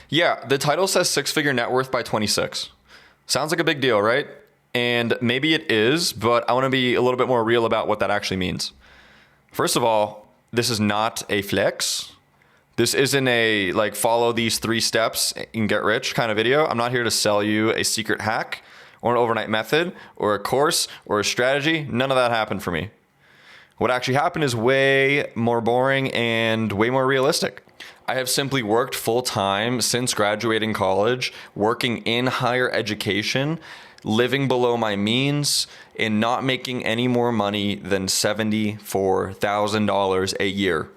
Yeah, the title says six-figure net worth by 26. Sounds like a big deal, right? And maybe it is, but I want to be a little bit more real about what that actually means. First of all, this is not a flex. This isn't a like follow these 3 steps and get rich kind of video. I'm not here to sell you a secret hack or an overnight method or a course or a strategy. None of that happened for me. What actually happened is way more boring and way more realistic. I have simply worked full time since graduating college, working in higher education, living below my means, and not making any more money than $74,000 a year.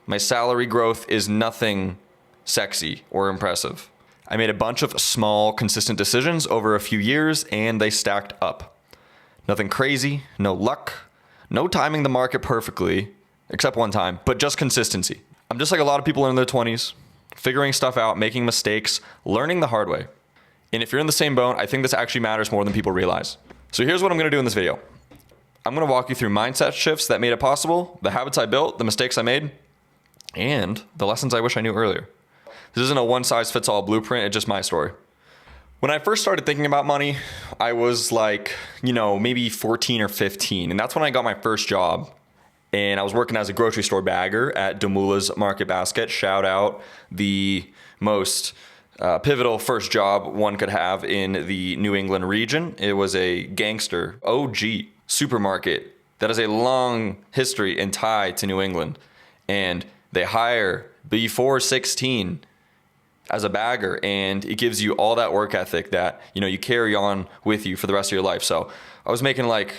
My salary growth is nothing sexy or impressive. I made a bunch of small, consistent decisions over a few years, and they stacked up. Nothing crazy, no luck, no timing the market perfectly, except one time, but just consistency. I'm just like a lot of people in their 20s, figuring stuff out, making mistakes, learning the hard way. And if you're in the same boat, I think this actually matters more than people realize. So here's what I'm going to do in this video. I'm going to walk you through mindset shifts that made it possible, the habits I built, the mistakes I made, and the lessons I wish I knew earlier. This isn't a one-size-fits-all blueprint, it's just my story. When I first started thinking about money, I was like, maybe 14 or 15, and that's when I got my first job. And I was working as a grocery store bagger at Damula's Market Basket. Shout out, the most pivotal first job one could have in the New England region. It was a gangster OG supermarket that has a long history and tie to New England. And they hire before 16 as a bagger, and it gives you all that work ethic that you carry on with you for the rest of your life. So I was making like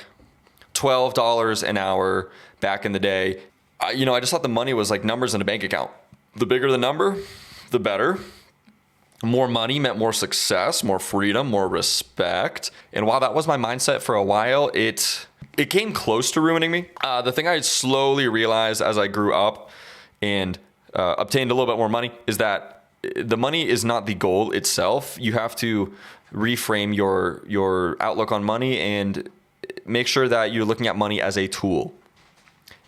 $12 an hour back in the day. I just thought the money was like numbers in a bank account. The bigger the number, the better. More money meant more success, more freedom, more respect. And while that was my mindset for a while, it came close to ruining me. The thing I slowly realized as I grew up and obtained a little bit more money is that the money is not the goal itself. You have to reframe your outlook on money and make sure that you're looking at money as a tool.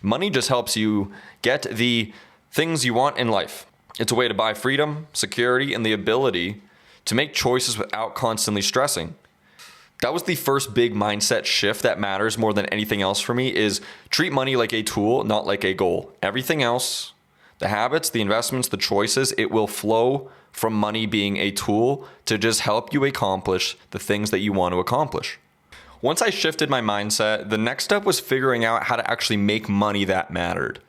Money just helps you get the things you want in life. It's a way to buy freedom, security, and the ability to make choices without constantly stressing. That was the first big mindset shift that matters more than anything else for me, is treat money like a tool, not like a goal. Everything else, the habits, the investments, the choices, it will flow from money being a tool to just help you accomplish the things that you want to accomplish. Once I shifted my mindset, the next step was figuring out how to actually make money that mattered.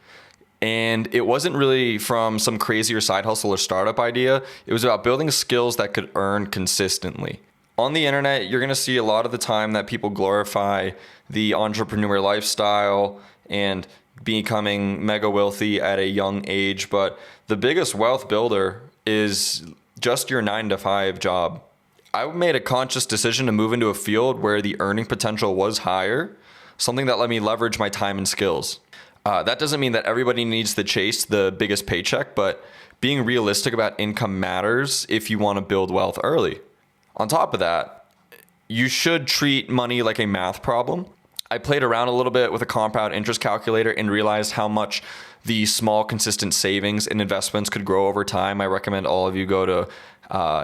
And it wasn't really from some crazier side hustle or startup idea. It was about building skills that could earn consistently. On the internet, you're going to see a lot of the time that people glorify the entrepreneur lifestyle and becoming mega wealthy at a young age. But the biggest wealth builder is just your 9-to-5 job. I made a conscious decision to move into a field where the earning potential was higher, something that let me leverage my time and skills. That doesn't mean that everybody needs to chase the biggest paycheck, but being realistic about income matters if you want to build wealth early. On top of that, you should treat money like a math problem. I played around a little bit with a compound interest calculator and realized how much the small, consistent savings and investments could grow over time. I recommend all of you go to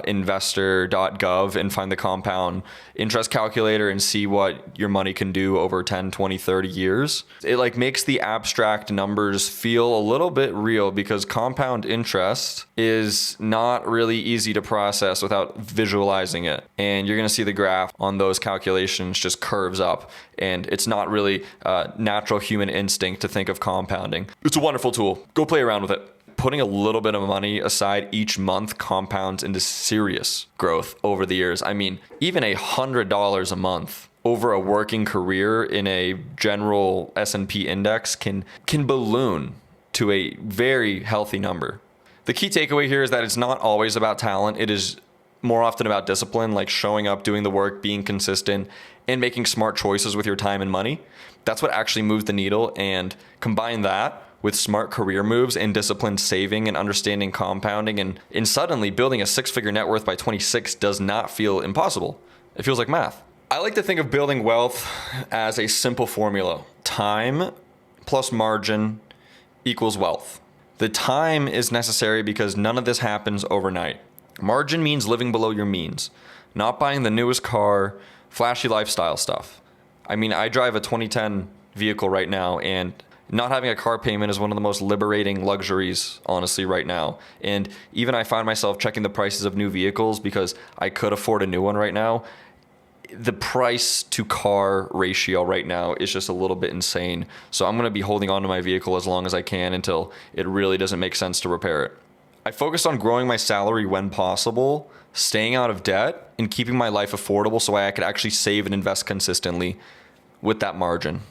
investor.gov and find the compound interest calculator and see what your money can do over 10, 20, 30 years. It makes the abstract numbers feel a little bit real because compound interest is not really easy to process without visualizing it. And you're going to see the graph on those calculations just curves up. And it's not really a natural human instinct to think of compounding. It's a wonderful tool. Go play around with it. Putting a little bit of money aside each month compounds into serious growth over the years. I mean, even $100 a month over a working career in a general S&P index can balloon to a very healthy number. The key takeaway here is that it's not always about talent. It is more often about discipline, like showing up, doing the work, being consistent, and making smart choices with your time and money. That's what actually moves the needle. And combine that with smart career moves and disciplined saving and understanding compounding, and suddenly building a 6-figure net worth by 26 does not feel impossible. It feels like math. I like to think of building wealth as a simple formula. Time plus margin equals wealth. The time is necessary because none of this happens overnight. Margin means living below your means, not buying the newest car, flashy lifestyle stuff. I mean, I drive a 2010 vehicle right now, and not having a car payment is one of the most liberating luxuries, honestly, right now. And even I find myself checking the prices of new vehicles because I could afford a new one right now. The price to car ratio right now is just a little bit insane. So I'm going to be holding on to my vehicle as long as I can until it really doesn't make sense to repair it. I focused on growing my salary when possible, staying out of debt, and keeping my life affordable so I could actually save and invest consistently with that margin.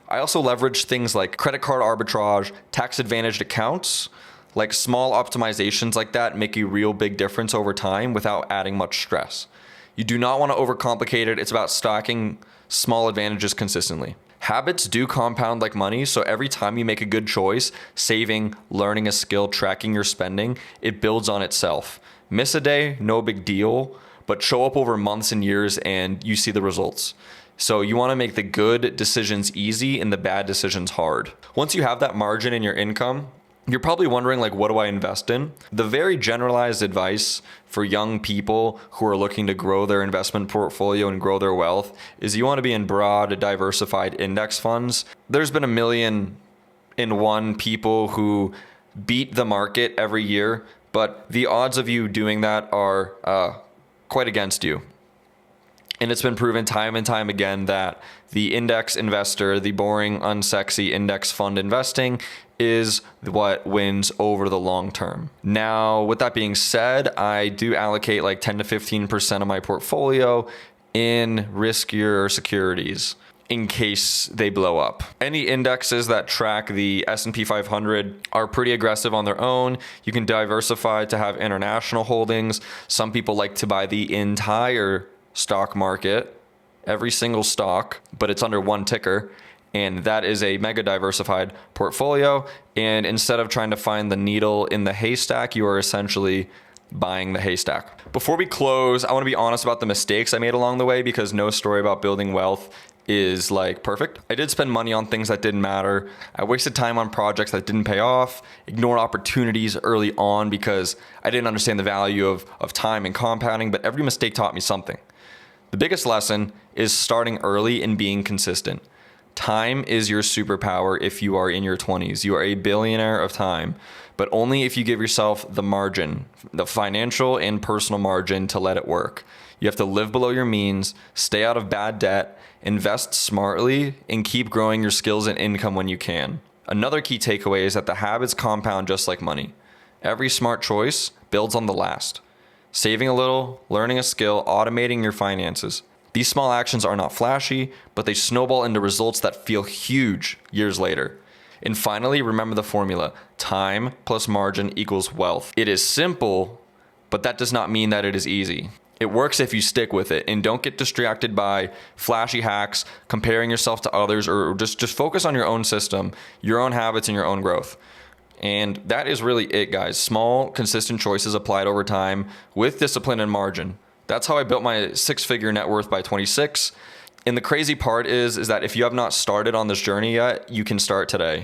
I also leveraged things like credit card arbitrage, tax advantaged accounts. Like small optimizations like that make a real big difference over time without adding much stress. You do not want to overcomplicate it. It's about stacking small advantages consistently. Habits do compound like money, so every time you make a good choice, saving, learning a skill, tracking your spending, it builds on itself. Miss a day, no big deal, but show up over months and years and you see the results. So you want to make the good decisions easy and the bad decisions hard. Once you have that margin in your income, you're probably wondering, like, what do I invest in? The very generalized advice for young people who are looking to grow their investment portfolio and grow their wealth is you want to be in broad, diversified index funds. There's been 1,000,001 people who beat the market every year, but the odds of you doing that are quite against you. And it's been proven time and time again that the index investor, the boring, unsexy index fund investing, is what wins over the long term. Now, with that being said, I do allocate like 10 to 15% of my portfolio in riskier securities in case they blow up. Any indexes that track the S&P 500 are pretty aggressive on their own. You can diversify to have international holdings. Some people like to buy the entire stock market, every single stock, but it's under one ticker. And that is a mega diversified portfolio. And instead of trying to find the needle in the haystack, you are essentially buying the haystack. Before we close, I want to be honest about the mistakes I made along the way because no story about building wealth is like perfect. I did spend money on things that didn't matter. I wasted time on projects that didn't pay off, ignored opportunities early on because I didn't understand the value of time and compounding, but every mistake taught me something. The biggest lesson is starting early and being consistent. Time is your superpower if you are in your 20s. You are a billionaire of time, but only if you give yourself the margin, the financial and personal margin to let it work. You have to live below your means, stay out of bad debt, invest smartly, and keep growing your skills and income when you can. Another key takeaway is that the habits compound just like money. Every smart choice builds on the last. Saving a little, learning a skill, automating your finances. These small actions are not flashy, but they snowball into results that feel huge years later. And finally, remember the formula. Time plus margin equals wealth. It is simple, but that does not mean that it is easy. It works if you stick with it and don't get distracted by flashy hacks, comparing yourself to others, or just focus on your own system, your own habits, and your own growth. And that is really it, guys. Small, consistent choices applied over time with discipline and margin. That's how I built my 6-figure net worth by 26. And the crazy part is that if you have not started on this journey yet, you can start today.